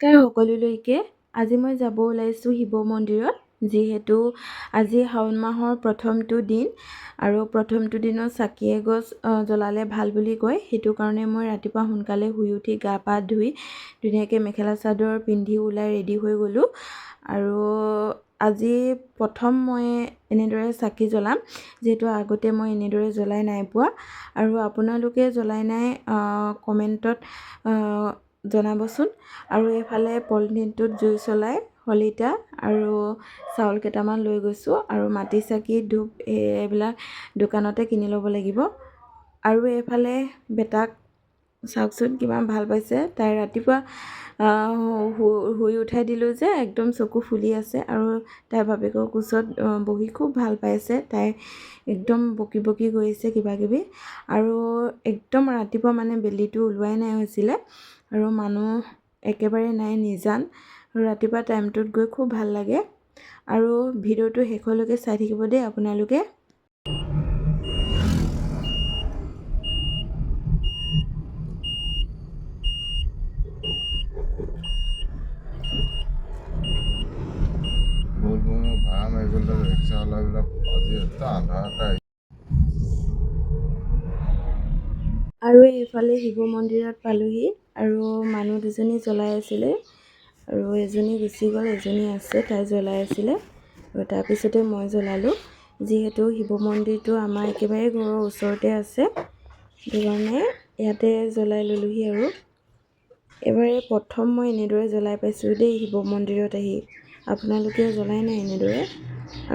সকলোলৈকে আজি মই যাব ওলাইছোঁ শিৱ মন্দিৰত, যিহেতু আজি শাওণ মাহৰ প্ৰথমটো দিন আৰু প্ৰথমটো দিনত চাকি এগছ জ্বলালে ভাল বুলি কয়। সেইটো কাৰণে মই ৰাতিপুৱা সোনকালে শুই উঠি গা পা ধুই ধুনীয়াকৈ মেখেলা চাদৰ পিন্ধি ওলাই ৰেডি হৈ গ'লোঁ। আৰু আজি প্ৰথম মই এনেদৰে চাকি জ্বলাম, যিহেতু আগতে মই এনেদৰে জ্বলাই নাই পোৱা। আৰু আপোনালোকে জ্বলাই নাই কমেণ্টত জনাবচোন। আৰু এইফালে পলিথিনটোত জুই চলাই শলিতা আৰু চাউল কেইটামান লৈ গৈছোঁ। আৰু মাটি চাকি ধূপ এইবিলাক দোকানতে কিনি ল'ব লাগিব। আৰু এইফালে বেটাক চাওকচোন কিমান ভাল পাইছে, তাই ৰাতিপুৱা শুই উঠাই দিলোঁ যে একদম চকু ফুলি আছে আৰু তাই বাপেকৰ কোচত বহি খুব ভাল পাইছে। তাই একদম বকি বকি গৈছে কিবাকিবি। আৰু একদম ৰাতিপুৱা মানে বেলিটো ওলোৱাই নাই হৈছিলে আৰু মানুহ একেবাৰে নাই নিজান, আৰু ৰাতিপুৱা টাইমটোত গৈ খুব ভাল লাগে। আৰু ভিডিঅ'টো শেষলৈকে চাই থাকিব দেই আপোনালোকে। বহুত ভাড়া মাৰিবলৈ ৰিক্সাৱালাবিলাক আজি এটা আন্ধাৰতে আৰু এইফালে শিৱ মন্দিৰত পালোহি আৰু মানুহ দুজনী জ্বলাই আছিলে আৰু এজনী গুচি গ'ল, এজনী আছে, তাই জ্বলাই আছিলে। আৰু তাৰপিছতে মই জ্বলালোঁ, যিহেতু শিৱ মন্দিৰটো আমাৰ একেবাৰে ঘৰৰ ওচৰতে আছে, সেইটো কাৰণে ইয়াতে জ্বলাই ল'লোহি। আৰু এবাৰে প্ৰথম মই এনেদৰে জ্বলাই পাইছোঁ দেই শিৱ মন্দিৰত আহি। আপোনালোকে জ্বলাই নাই এনেদৰে?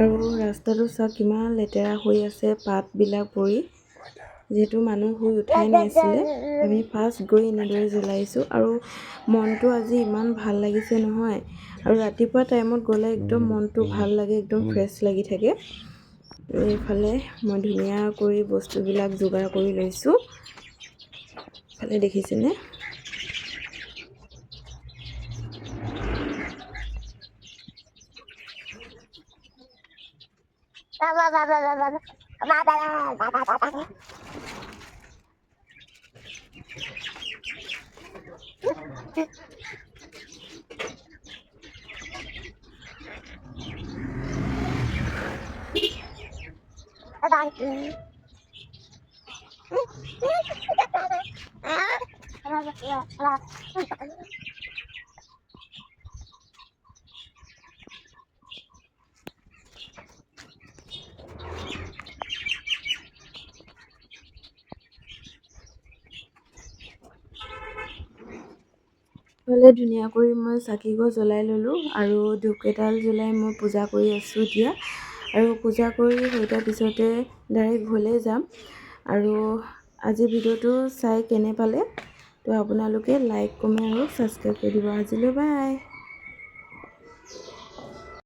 আৰু ৰাস্তাটো চাওক কিমান লেতেৰা হৈ আছে, পাতবিলাক পৰি, যিহেতু মানুহ শুই উঠাই নাছিলে। আমি ফাৰ্ষ্ট গৈ এনেদৰে জ্বলাইছোঁ আৰু মনটো আজি ইমান ভাল লাগিছে নহয়। আৰু ৰাতিপুৱা টাইমত গ'লে একদম মনটো ভাল লাগে, একদম ফ্ৰেছ লাগি থাকে। এইফালে মই ধুনীয়া কৰি বস্তুবিলাক যোগাৰ কৰি লৈছোঁ, এইফালে দেখিছেনে? এইফালে ধুনীয়া কৰি মই চাকি গছ জ্বলাই ল'লোঁ আৰু ধূপকেইডাল জ্বলাই মই পূজা কৰি আছোঁ এতিয়া। আৰু পূজা কৰি হৈ তাৰ পিছতে ডাইৰেক্ট ঘৰলৈ যাম। আৰু আজি ভিডিঅ'টো চাই কেনে পালে তো আপোনালোকে লাইক, কমেণ্ট আৰু ছাবস্ক্ৰাইব কৰি দিব। আজিলৈ বাই।